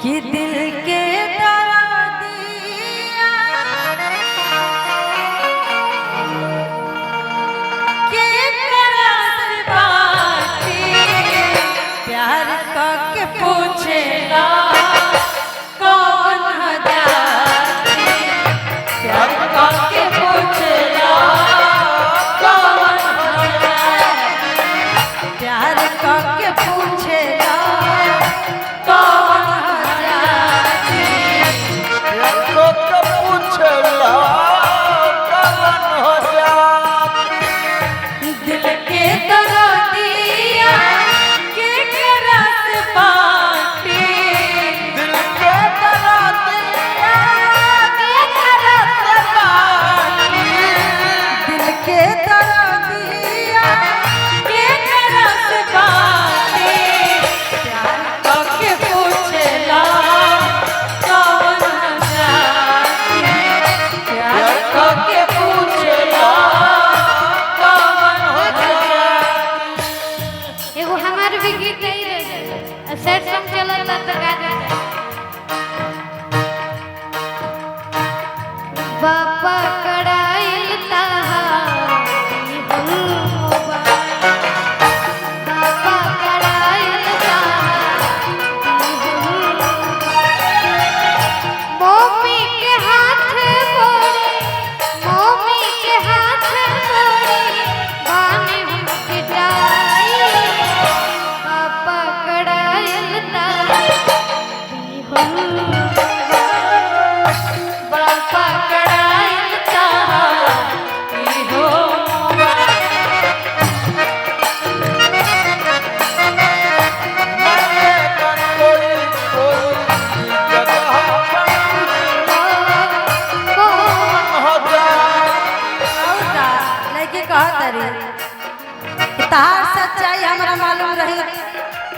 कि दिल के दर्दिया के करत बाटे प्यार करके पूछेला कौन जाती प्यार करके पूछेला कौन जाती प्यार करके पूछेला बापा कड़ाइल बापा कड़ाइल मम्मी के हाथ बोले मम्मी के हाथ बोले बाने हम पिटाई बापा कड़ाइल बापा तार सच्चाई हमरा मालूम रही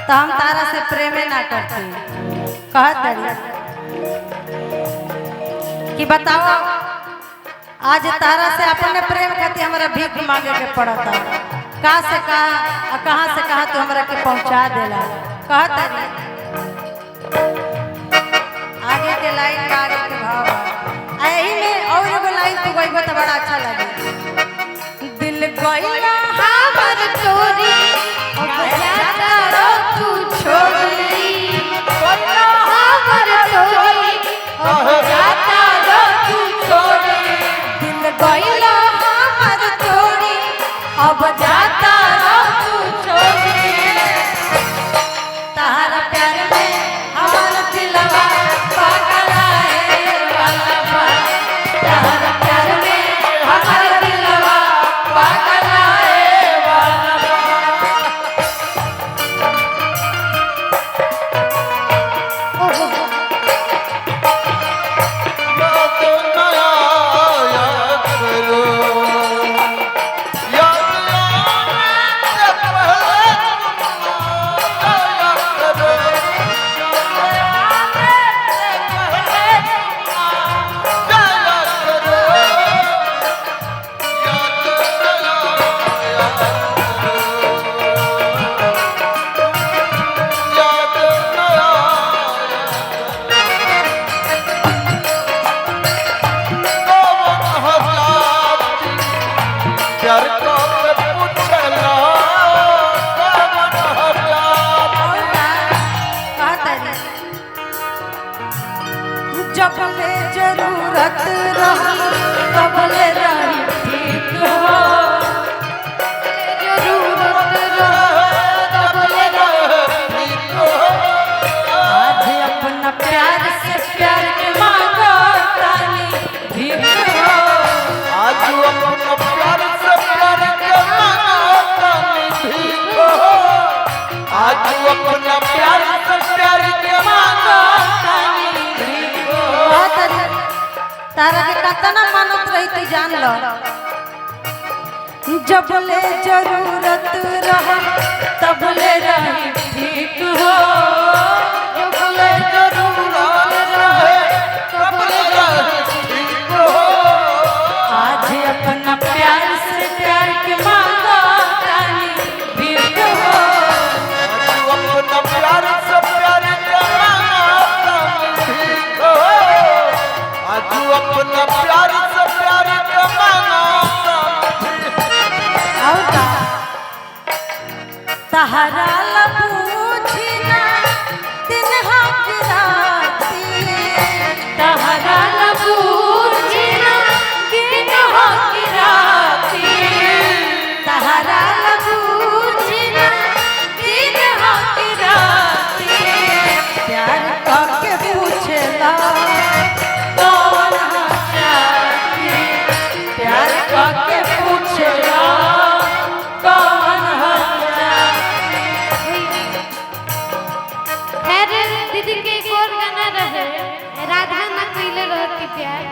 तो हम तारा से प्रेमे ना करते कहत रही कि बताओ आज तारा से अपने प्रेम खातिर हमरा भीख मांगे के पड़ता कहाँ से कहाँ तू हमरा के पहुँचा देला कहत रही आगे के लाइन में आगे के भाव यही में और एगो लाइन तू गइबो तो बड़ा अच्छा लगे दिल गइला हमर तोरी जाता रो तू छोड़ी हमर तोरी जाता रो तू छोड़ी दिल गइला हमर तोरी अब जाता रो तू छोड़ी तारा प्यार में हमर दिलवा पागल है वाला बा तारा प्यार में हमर दिलवा पागल है वाला बा जब ले जरूरत रही तब ले रही ठीक हो जरूरत रही तब ले रही ठीक हो आज अपना प्यार से प्यार के मांगो तानी ठीक हो आज अपना प्यार से प्यार के मांगो तानी ठीक हो आज अपना प्यार से प्यार के मांगो तानी ठीक हो तारा के कतना मानत रही तू जान लो जब ले जरूरत रहा तब ले रही ठीक हो जब ले जरूरत रहे तब ले रही ठीक हो आज अपना प्यार से प्यार के मांगो तानी ठीक हो आज अपना प्यार से प्यार के मांगो तहरा ला पूछी ना दिन हो कि राती तहरा ला पूछी ना दिन हो कि राती तहरा ला पूछी ना दिन हो कि राती प्यार करके पूछला कौन हंसाती प्यार करके पूछला कौन हंसाती। खैर दीदी के एक और गाना रहे राधा ना कइले रहती प्यार,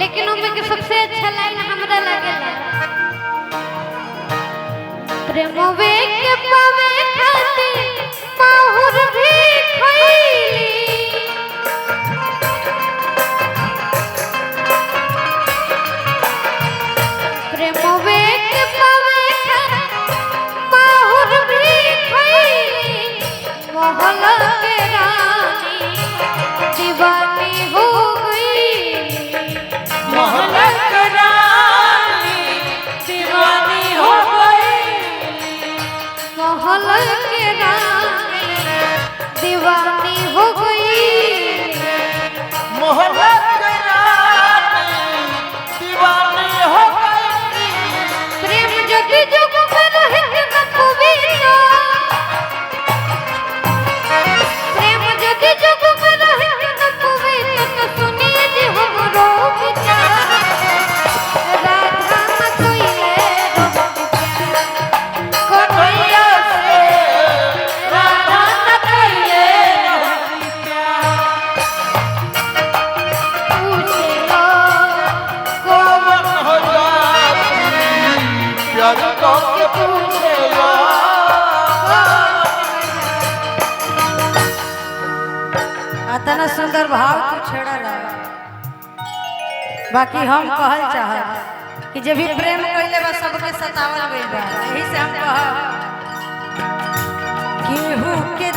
लेकिन उनमें के सबसे अच्छा लाइन हमरा लागेला प्रेमवे के पावे खाती माहुर भी खइली प्रेमवे के पावे खाती माहुर भी खइली मोहल के रानी दीवानी हो गई मोहल्ला की रानी दीवानी हो गई मोहल के रानी दीवानी हो गई मोहल्ला के रानी दीवानी हो गई प्रेम जति जुग में रहित न पवित्र प्रेम जति जुग में रहित न पवित्र तो सुनिए जी हमरो विचार राधा न कोइले कन्हैया से राधा न कइले पूछे लो कौन हो जाती प्यार करके पूछेला इतना सुंदर भाव तू छेड़ला बाकी हम कहल चाहत कि जे भी प्रेम कइले बा सबके सतावल गइल बा यही से हम कहब केहू के